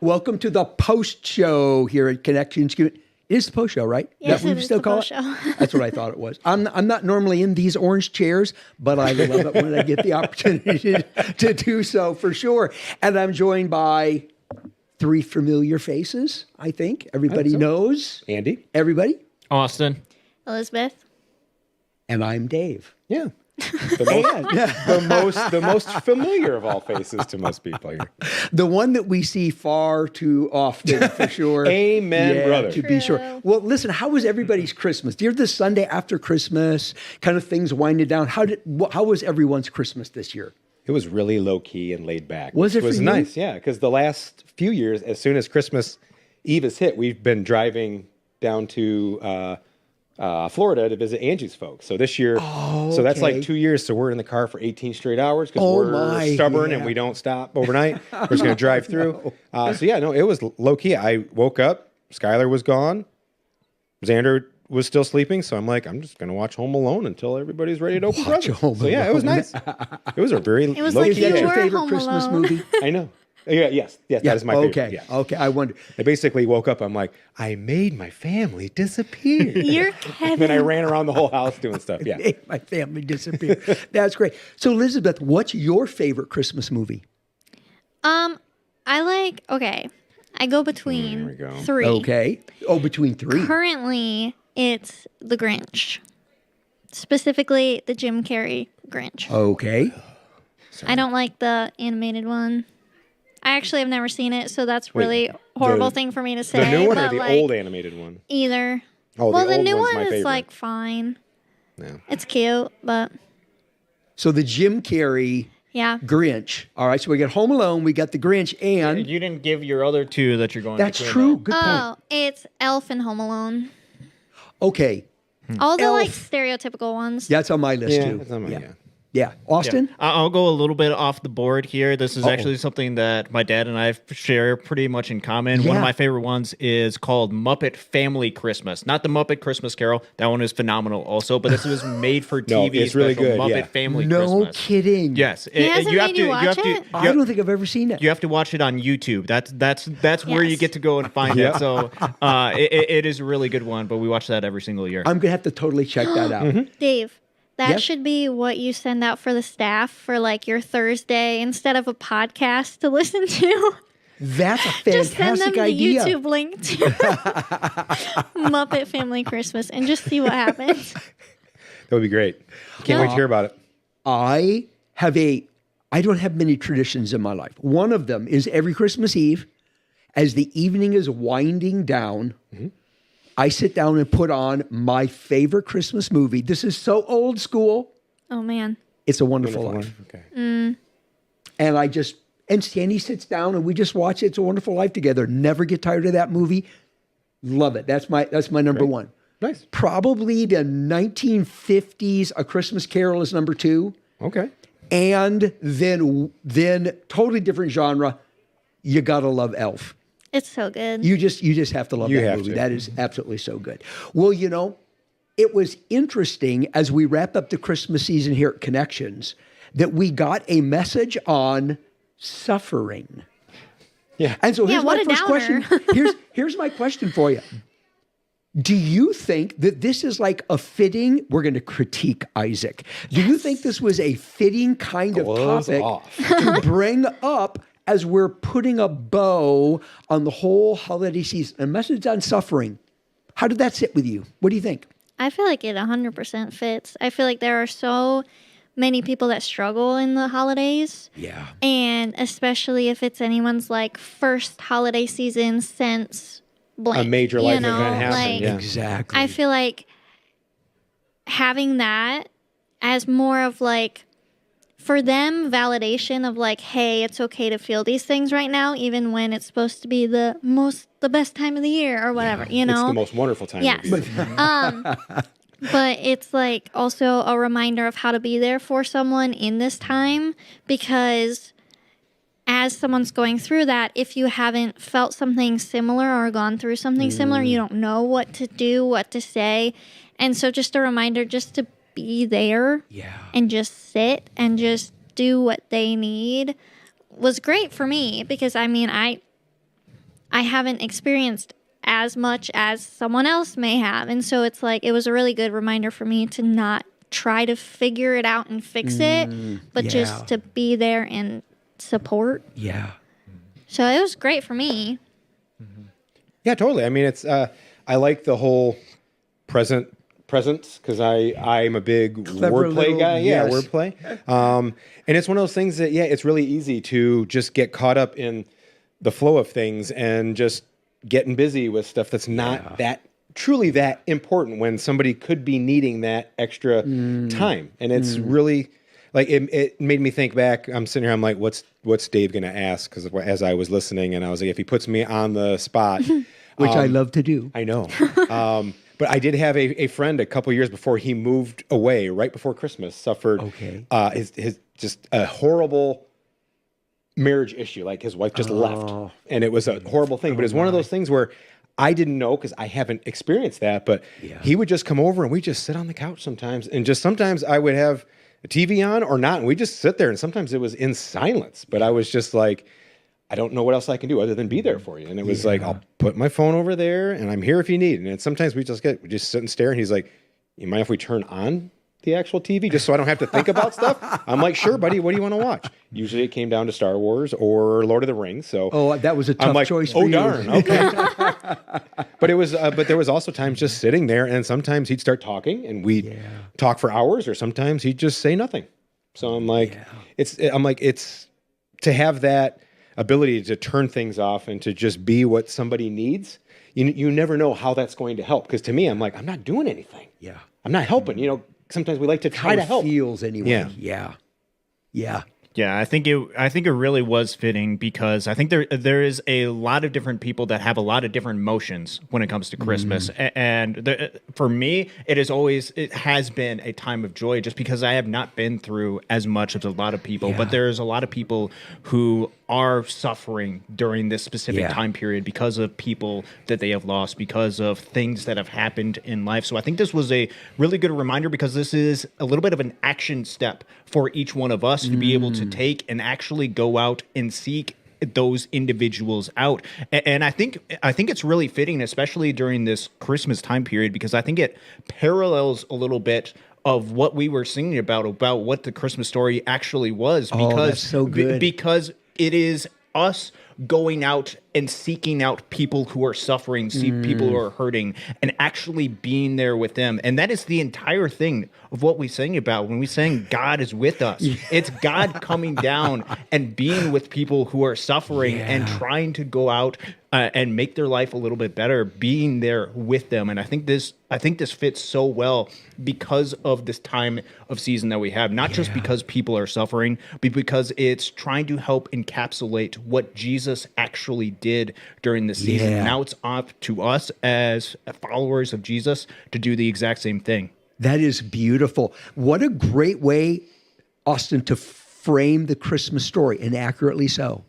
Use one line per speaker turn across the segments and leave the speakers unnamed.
Welcome to the post show here at Connections. It is the post show, right?
Yes,
that
it is the post show.
That's what I thought it was. I'm not normally in these orange chairs, but I love it when I get the opportunity to do so for sure. And I'm joined by three familiar faces, I think. Everybody knows.
Andy.
Everybody.
Austin.
Elizabeth.
And I'm Dave.
Yeah. The most familiar of all faces to most people here.
The one that we see far too often, for sure.
Amen, brother.
To be sure. Well, listen, how was everybody's Christmas? You're the Sunday after Christmas, kind of things winding down. How was everyone's Christmas this year?
It was really low key and laid back.
Was it
was
for you?
nice, yeah. Because the last few years, as soon as Christmas Eve has hit, we've been driving down to Florida to visit Angie's folks. So this year, so that's like 2 years. So we're in the car for 18 straight hours because we're stubborn and we don't stop overnight. We're just going to drive through. It was low key. I woke up, Skylar was gone, Xander was still sleeping. So I'm like, I'm just going to watch Home Alone until everybody's ready to open presents. So yeah, it was nice. It was a very low key.
Is that your favorite Christmas movie?
I know. Yes, that is my favorite.
Okay,
yes.
okay. I wonder.
I basically woke up. I'm like, I made my family disappear.
You're kidding.
Then I ran around the whole house doing stuff. Yeah,
Made my family disappear. That's great. So, Elizabeth, what's your favorite Christmas movie?
I go between
we go.
three.
Okay. Oh, between three.
Currently, it's The Grinch. Specifically, the Jim Carrey Grinch.
Okay.
I don't like the animated one. I actually have never seen it, so that's really horrible thing for me to say.
The new one or
but,
the old animated one?
Either.
Oh,
well,
the
the
old
new
one's
one
my
is
favorite.
like fine.
Yeah.
It's cute, but
So the Jim Carrey
yeah.
Grinch. All right. So we got Home Alone, we got the Grinch, and
You didn't give your other two that you're going
that's
between,
true.
though.
Good point.
Oh, it's Elf and Home Alone.
Okay.
All the like
Elf.
stereotypical ones.
That's on my list
Yeah,
too.
that's on my- yeah.
Yeah. Austin?
Yeah. I'll go a little bit off the board here. This is actually something that my dad and I share pretty much in common. One
Yeah.
of my favorite ones is called Muppet Family Christmas. Not the Muppet Christmas Carol. That one is phenomenal also, but this was made for
No,
TV
it's really
special,
good,
Muppet
yeah.
Family
No
Christmas.
kidding.
Yes.
He hasn't made you watch it?
I don't think I've ever seen it.
You have to watch it on YouTube. That's where you
Yes.
get to go and find it. So it is a really good one, but we watch that every single year.
I'm going to have to totally check that out.
Dave, that
Yes?
should be what you send out for the staff for like your Thursday instead of a podcast to listen to.
That's a
Just send them
fantastic
the
idea.
YouTube link to Muppet Family Christmas and just see what happens.
That would be great. Can't wait to hear about it.
I don't have many traditions in my life. One of them is every Christmas Eve, as the evening is winding down, I sit down and put on my favorite Christmas movie. This is so old school.
Oh man.
It's a Wonderful Life.
Okay.
And Sandy sits down and we just watch It's a Wonderful Life together. Never get tired of that movie. Love it. That's my number one.
Nice.
Probably the 1950s A Christmas Carol is number two.
Okay.
And then totally different genre. You gotta love Elf.
It's so good.
You just have to love
You
that
have
movie.
to.
That is absolutely so good. Well, it was interesting as we wrap up the Christmas season here at Connections that we got a message on suffering.
Yeah.
And so here's
what
my
a
first
downer.
question. Here's my question for you. Do you think that this is like a fitting, we're going to critique Isaac. Do you think this was a fitting kind of
Gloves
topic
off.
to bring up as we're putting a bow on the whole holiday season? A message on suffering. How did that sit with you? What do you think?
I feel like it 100% fits. I feel like there are so many people that struggle in the holidays.
Yeah.
And especially if it's anyone's like first holiday season since blank.
A major life event happened,
Like,
yeah.
Exactly.
I feel like having that as more of like, for them, validation of like, hey, it's okay to feel these things right now, even when it's supposed to be the best time of the year or whatever, you know?
It's the most wonderful time
Yes.
of year.
But it's like also a reminder of how to be there for someone in this time, because as someone's going through that, if you haven't felt something similar or gone through something similar, you don't know what to do, what to say. And so just a reminder just to be there and just sit and just do what they need was great for me, because I mean, I haven't experienced as much as someone else may have. And so it's like, it was a really good reminder for me to not try to figure it out and fix it, but
yeah.
just to be there and support.
Yeah.
So it was great for me.
Yeah, totally. I mean, it's I like the whole presence because I'm a big
Clever
wordplay
little-
guy. Yeah,
yes.
wordplay. And it's one of those things that it's really easy to just get caught up in the flow of things and just getting busy with stuff that's not that truly that important when somebody could be needing that extra time. And it's really like it made me think back. I'm sitting here. I'm like, what's Dave going to ask? Because as I was listening, and I was like, if he puts me on the spot,
Which I love to do.
I know. But I did have a friend a couple years before he moved away, right before Christmas, suffered his just a horrible marriage issue. Like his wife just left, and it was a horrible thing. But it's one of those things where I didn't know because I haven't experienced that. But he would just come over and we just sit on the couch sometimes, and just sometimes I would have a TV on or not, and we just sit there. And sometimes it was in silence. But I was just like, I don't know what else I can do other than be there for you. And it was like, I'll put my phone over there and I'm here if you need. And then sometimes we just sit and stare. And he's like, you mind if we turn on the actual TV just so I don't have to think about stuff? I'm like, sure, buddy. What do you want to watch? Usually it came down to Star Wars or Lord of the Rings. So
that was a tough
I'm like,
choice for you.
darn. Okay. But it was, but there was also times just sitting there, and sometimes he'd start talking and we'd talk for hours, or sometimes he'd just say nothing. So I'm like, it's to have that ability to turn things off and to just be what somebody needs. You never know how that's going to help. Because to me, I'm like, I'm not doing anything.
Yeah.
I'm not helping. Sometimes we like to try
How
to
it
help.
feels anyway.
Yeah.
Yeah.
Yeah, I think it really was fitting because I think there is a lot of different people that have a lot of different emotions when it comes to Christmas, and for me, it has been a time of joy just because I have not been through as much as a lot of people, but there's a lot of people who are suffering during this specific time period because of people that they have lost, because of things that have happened in life. So I think this was a really good reminder because this is a little bit of an action step for each one of us to be able to take and actually go out and seek those individuals out. And I think it's really fitting, especially during this Christmas time period, because I think it parallels a little bit of what we were singing about what the Christmas story actually was. Because
that's so good.
Because it is us going out and seeking out people who are suffering, people who are hurting, and actually being there with them. And that is the entire thing of what we sing about when we sing God is with us. It's God coming down and being with people who are suffering and trying to go out and make their life a little bit better, being there with them. And I think this fits so well because of this time of season that we have, not just because people are suffering, but because it's trying to help encapsulate what Jesus actually did during the season.
Yeah.
Now it's up to us as followers of Jesus to do the exact same thing.
That is beautiful. What a great way, Austin, to frame the Christmas story, and accurately so.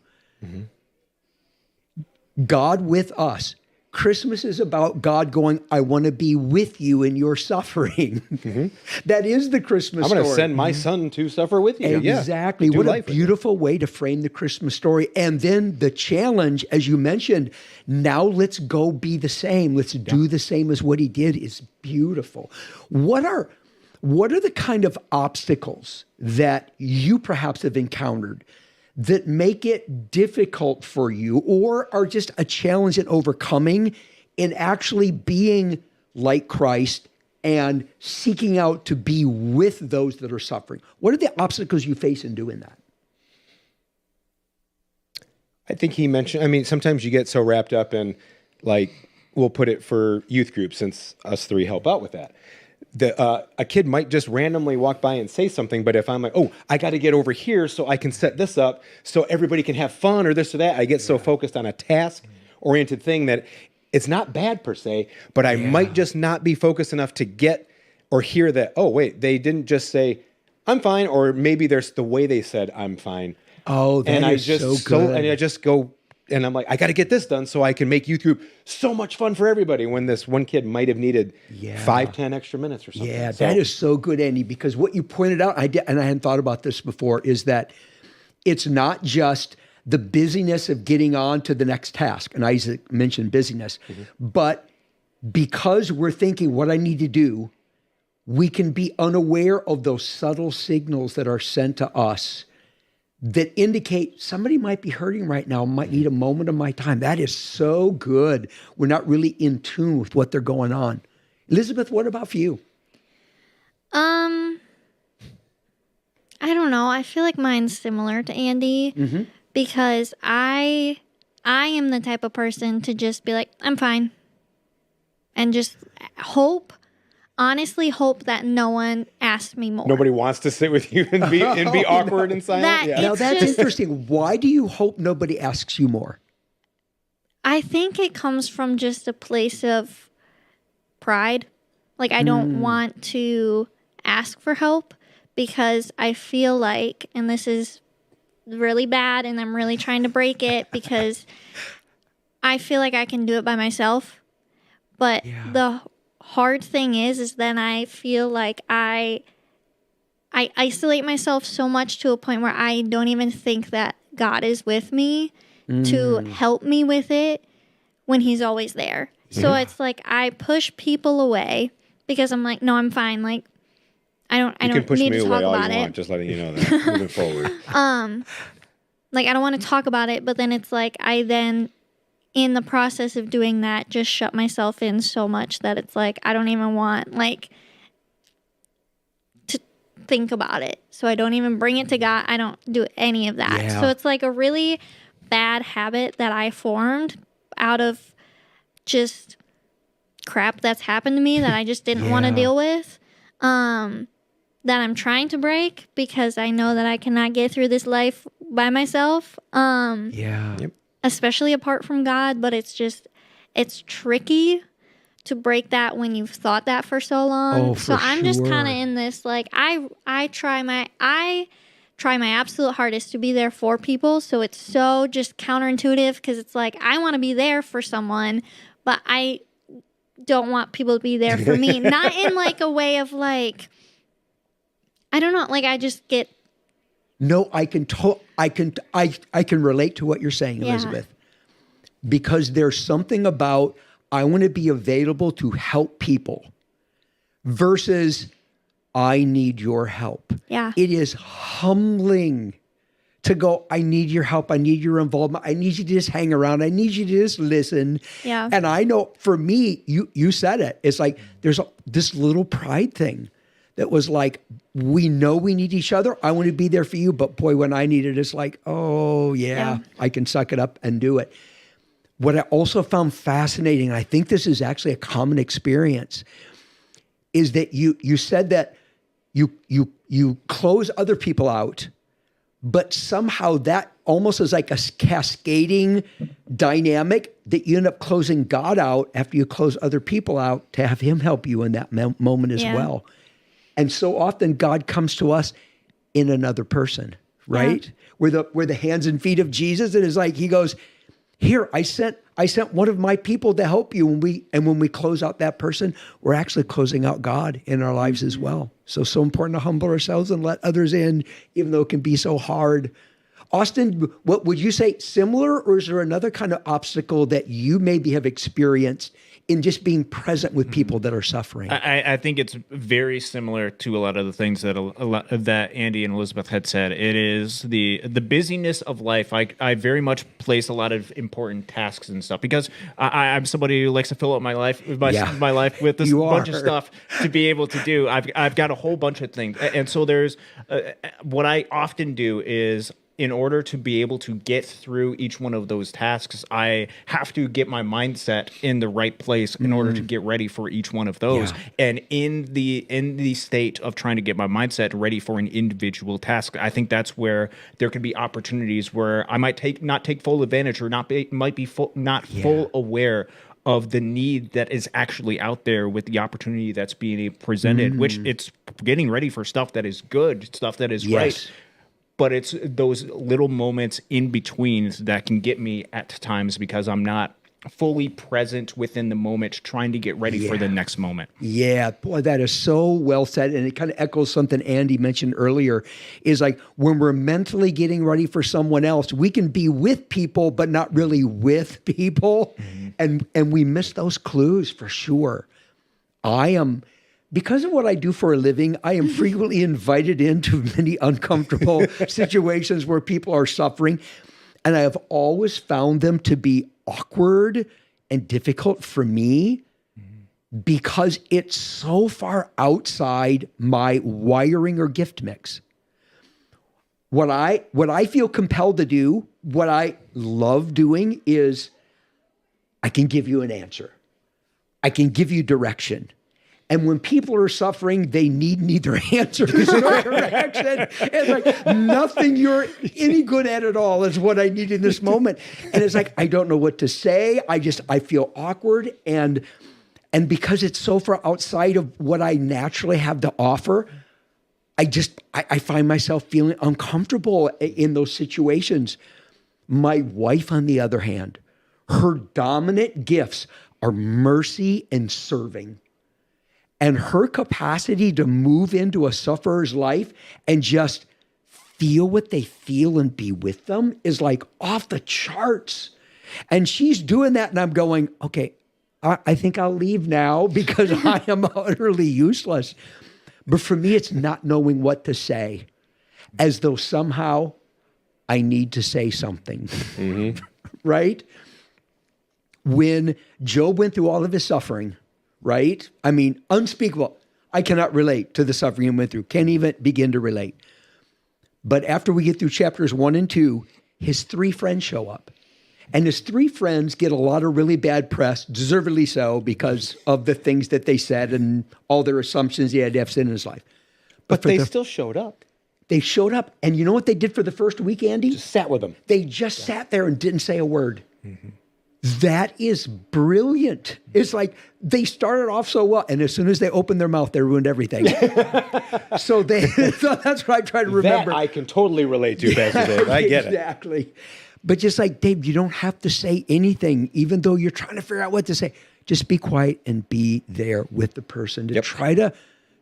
God with us. Christmas is about God going, I want to be with you in your suffering. That is the Christmas
I'm
story.
going to send my son to suffer with you.
Exactly.
Do
What a
life with him.
beautiful way to frame the Christmas story. And then the challenge, as you mentioned, now let's go be the same. Let's do the same as what he did is beautiful. What are the kind of obstacles that you perhaps have encountered that make it difficult for you or are just a challenge in overcoming in actually being like Christ and seeking out to be with those that are suffering? What are the obstacles you face in doing that?
I think he mentioned, sometimes you get so wrapped up in, like, we'll put it for youth groups since us three help out with that. A kid might just randomly walk by and say something, but if I'm like, oh, I got to get over here so I can set this up so everybody can have fun or this or that, I get so focused on a task-oriented thing that it's not bad per se, but I might just not be focused enough to get or hear that, oh, wait, they didn't just say, I'm fine, or maybe there's the way they said, I'm fine.
Oh, that
And
is so good.
and I just go, and I'm like, I got to get this done so I can make youth group so much fun for everybody when this one kid might have needed 5-10 extra minutes or something.
Yeah,
So-
that is so good, Andy, because what you pointed out, and I hadn't thought about this before, is that it's not just the busyness of getting on to the next task. And Isaac mentioned busyness. But because we're thinking what I need to do, we can be unaware of those subtle signals that are sent to us that indicate somebody might be hurting right now, might need a moment of my time. That is so good. We're not really in tune with what they're going on. Elizabeth, what about for you?
I don't know. I feel like mine's similar to Andy because I am the type of person to just be like, I'm fine. And just honestly hope that no one asks me more.
Nobody wants to sit with you and be awkward and silent.
That
Yeah.
Now
It's
that's
just-
interesting. Why do you hope nobody asks you more?
I think it comes from just a place of pride. Like, I don't want to ask for help because I feel like, and this is really bad and I'm really trying to break it because I feel like I can do it by myself. But the hard thing is then I feel like I isolate myself so much to a point where I don't even think that God is with me to help me with it when he's always there. So it's like I push people away because I'm like, no, I'm fine. Like I
You can
don't
push
need
me
to
away
talk
all
about
you
it.
want, just letting you know that moving forward.
Like I don't want to talk about it, but then it's like I then in the process of doing that just shut myself in so much that it's like I don't even want like to think about it. So I don't even bring it to God. I don't do any of that.
Yeah.
So it's like a really bad habit that I formed out of just crap that's happened to me that I just didn't want to
Yeah.
deal with. That I'm trying to break because I know that I cannot get through this life by myself.
Yeah.
Yep.
Especially apart from God, but it's tricky to break that when you've thought that for so long.
Oh,
so
for
I'm just kind of
sure.
in this like I try my absolute hardest to be there for people. So it's so just counterintuitive because it's like I want to be there for someone, but I don't want people to be there for me. Not in like a way of like I don't know, like I just get
No, I can relate to what you're saying,
Yeah.
Elizabeth. Because there's something about I want to be available to help people versus I need your help.
Yeah.
It is humbling to go, I need your help. I need your involvement. I need you to just hang around. I need you to just listen.
Yeah.
And I know for me, you said it. It's like there's this little pride thing that was like, we know we need each other. I want to be there for you. But boy, when I need it, it's like, oh, yeah, I can suck it up and do it. What I also found fascinating, and I think this is actually a common experience, is that you said that you close other people out, but somehow that almost is like a cascading dynamic that you end up closing God out after you close other people out to have him help you in that moment as
Yeah.
well. And so often God comes to us in another person, right? We're the hands and feet of Jesus. And it's like, he goes, here, I sent one of my people to help you. When we close out that person, we're actually closing out God in our lives as well. So important to humble ourselves and let others in, even though it can be so hard. Austin, what would you say, similar, or is there another kind of obstacle that you maybe have experienced in just being present with people that are suffering?
I think it's very similar to a lot of the things that Andy and Elizabeth had said. It is the busyness of life. I very much place a lot of important tasks and stuff because I'm somebody who likes to fill up my life with this
You
bunch of
are.
stuff to be able to do. I've got a whole bunch of things, and so there's what I often do is, in order to be able to get through each one of those tasks, I have to get my mindset in the right place in order to get ready for each one of those.
Yeah.
And in the state of trying to get my mindset ready for an individual task, I think that's where there can be opportunities where I might not take full advantage or not be full aware of the need that is actually out there with the opportunity that's being presented, which it's getting ready for stuff that is good, stuff that is right.
Yes.
But it's those little moments in between that can get me at times because I'm not fully present within the moment, trying to get ready for the next moment.
Yeah, boy, that is so well said. And it kind of echoes something Andy mentioned earlier, is like when we're mentally getting ready for someone else, we can be with people, but not really with people. And we miss those clues for sure. Because of what I do for a living, I am frequently invited into many uncomfortable situations where people are suffering. And I have always found them to be awkward and difficult for me because it's so far outside my wiring or gift mix. What I feel compelled to do, what I love doing is I can give you an answer. I can give you direction. And when people are suffering, they need neither answer nor direction. It's like nothing you're any good at all is what I need in this moment. And it's like, I don't know what to say. I feel awkward. And because it's so far outside of what I naturally have to offer, I find myself feeling uncomfortable in those situations. My wife, on the other hand, her dominant gifts are mercy and serving. And her capacity to move into a sufferer's life and just feel what they feel and be with them is like off the charts. And she's doing that, and I'm going, okay, I think I'll leave now because I am utterly useless. But for me, it's not knowing what to say, as though somehow I need to say something, right? When Job went through all of his suffering, right? I mean, unspeakable. I cannot relate to the suffering he went through. Can't even begin to relate. But after we get through chapters 1 and 2, his 3 friends show up. And his 3 friends get a lot of really bad press, deservedly so, because of the things that they said and all their assumptions he had to have sin in his life.
But they still showed up.
They showed up. And you know what they did for the first week, Andy?
Just sat with them.
They just sat there and didn't say a word. That is brilliant. It's like they started off so well, and as soon as they opened their mouth, they ruined everything. so that's what I try to remember.
That I can totally relate to, Pastor Dave. I get it.
Exactly. But just like, Dave, you don't have to say anything, even though you're trying to figure out what to say. Just be quiet and be there with the person to try to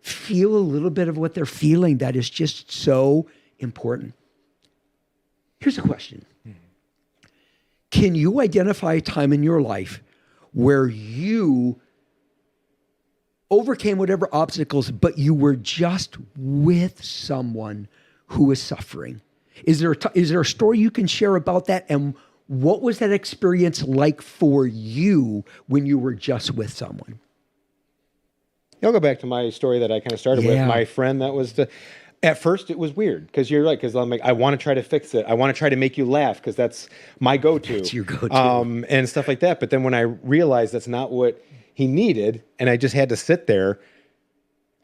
feel a little bit of what they're feeling. That is just so important. Here's a question. Can you identify a time in your life where you overcame whatever obstacles, but you were just with someone who is suffering? Is there a story you can share about that? And what was that experience like for you when you were just with someone?
I'll go back to my story that I kind of started with. My friend that was at first it was weird because you're right. Because I'm like, I want to try to fix it. I want to try to make you laugh because that's my go-to.
That's your go-to.
And stuff like that. But then when I realized that's not what he needed, and I just had to sit there,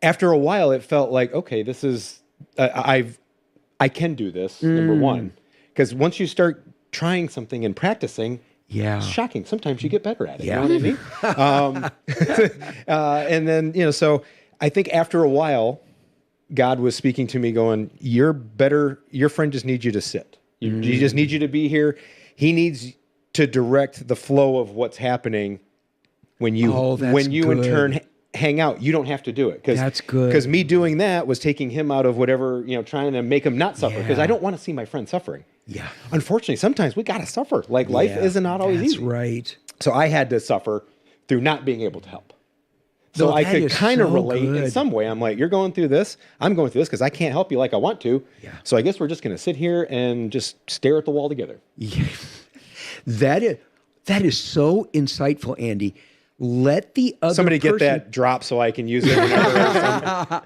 after a while, it felt like, okay, this is, I can do this, number one. Because once you start trying something and practicing, it's shocking. Sometimes you get better at it. You know what I mean? And then, so I think after a while, God was speaking to me going, you're better. Your friend just needs you to sit. He just needs you to be here. He needs to direct the flow of what's happening when you in turn hang out. You don't have to do it.
That's good.
Because me doing that was taking him out of whatever, trying to make him not suffer. Because I don't want to see my friend suffering. Yeah. Unfortunately, sometimes we got to suffer. Like life is not always easy.
That's right.
So I had to suffer through not being able to help. So I could kind of relate in some way. I'm like, you're going through this. I'm going through this because I can't help you like I want to. Yeah. So I guess we're just going to sit here and just stare at the wall together. Yeah.
That is so insightful, Andy. Let the other
somebody get that drop so I can use it whenever.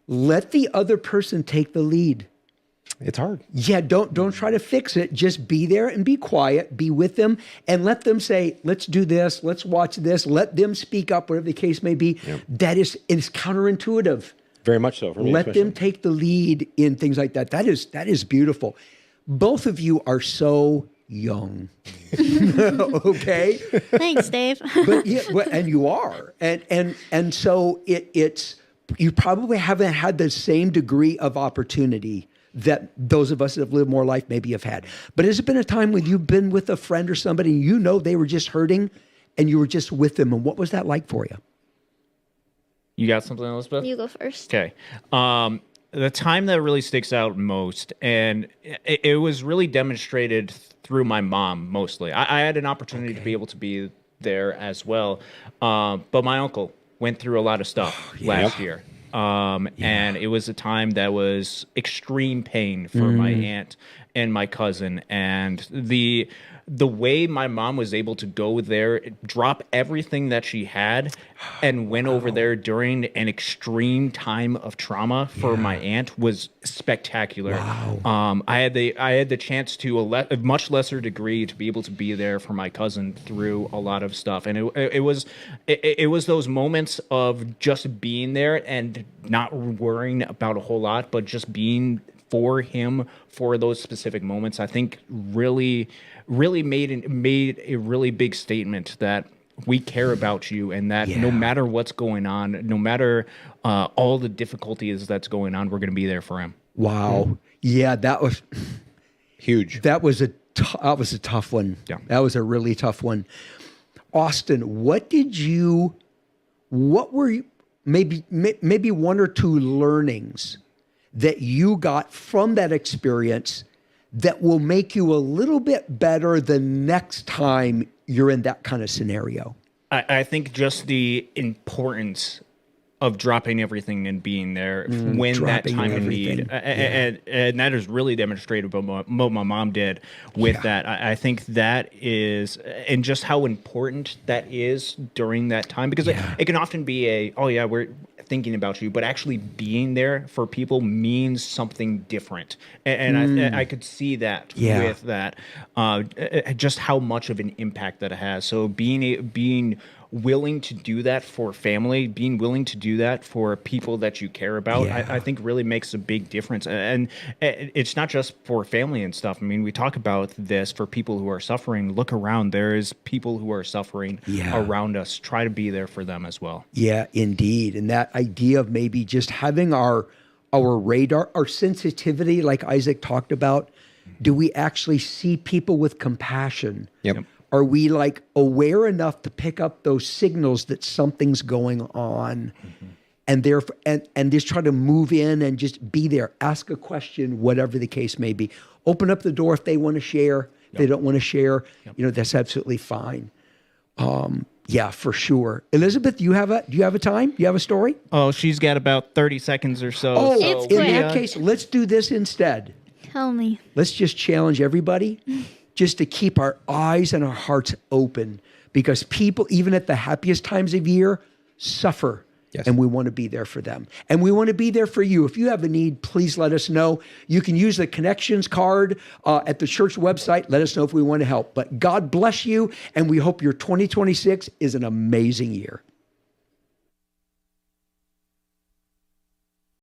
Let the other person take the lead.
It's hard.
Yeah, don't try to fix it. Just be there and be quiet. Be with them and let them say, let's do this. Let's watch this. Let them speak up, whatever the case may be. Yep. It's counterintuitive.
Very much so for me.
Let them take the lead in things like that. That is beautiful. Both of you are so young. Okay?
Thanks, Dave.
But and you are. And so it's you probably haven't had the same degree of opportunity that those of us that have lived more life maybe have had. But has it been a time when you've been with a friend or somebody, you know they were just hurting and you were just with them? And what was that like for you?
You got something, Elizabeth?
You go first.
Okay. The time that really sticks out most, and it was really demonstrated through my mom mostly. I had an opportunity to be able to be there as well. But my uncle went through a lot of stuff last year. And it was a time that was extreme pain for my aunt and my cousin. And the way my mom was able to go there, drop everything that she had, and went over there during an extreme time of trauma for my aunt was spectacular. Wow. I had the chance to a much lesser degree to be able to be there for my cousin through a lot of stuff, and it was those moments of just being there and not worrying about a whole lot, but just being for him for those specific moments. I think really made a really big statement that we care about you, and that no matter what's going on, no matter all the difficulties that's going on, we're going to be there for him.
Wow. Yeah, that was
Huge.
that was a tough one.
Yeah.
That was a really tough one. Austin, what were you, maybe one or two learnings that you got from that experience that will make you a little bit better the next time you're in that kind of scenario?
I think just the importance of dropping everything and being there when that
dropping
time of
everything.
need. And that is really demonstrated by what my mom did with that. I think that is, and just how important that is during that time, because it can often be we're thinking about you, but actually being there for people means something different. And I could see that with that, just how much of an impact that it has. So being willing to do that for family, being willing to do that for people that you care about, I think really makes a big difference. And it's not just for family and stuff. I mean, we talk about this for people who are suffering. Look around. There's people who are suffering around us. Try to be there for them as well.
Yeah, indeed. And that idea of maybe just having our radar, our sensitivity, like Isaac talked about. Do we actually see people with compassion?
Yep.
Are we like aware enough to pick up those signals that something's going on, and therefore, and just try to move in and just be there, ask a question, whatever the case may be. Open up the door if they want to share. If they don't want to share, that's absolutely fine. Yeah, for sure. Elizabeth, do you have a time? Do you have a story?
Oh, she's got about 30 seconds or so.
Oh,
It's
in
quick.
that case, let's do this instead.
Tell me.
Let's just challenge everybody just to keep our eyes and our hearts open, because people, even at the happiest times of year, suffer.
Yes.
And we want to be there for them. And we want to be there for you. If you have a need, please let us know. You can use the connections card at the church website. Let us know if we want to help. But God bless you, and we hope your 2026 is an amazing year.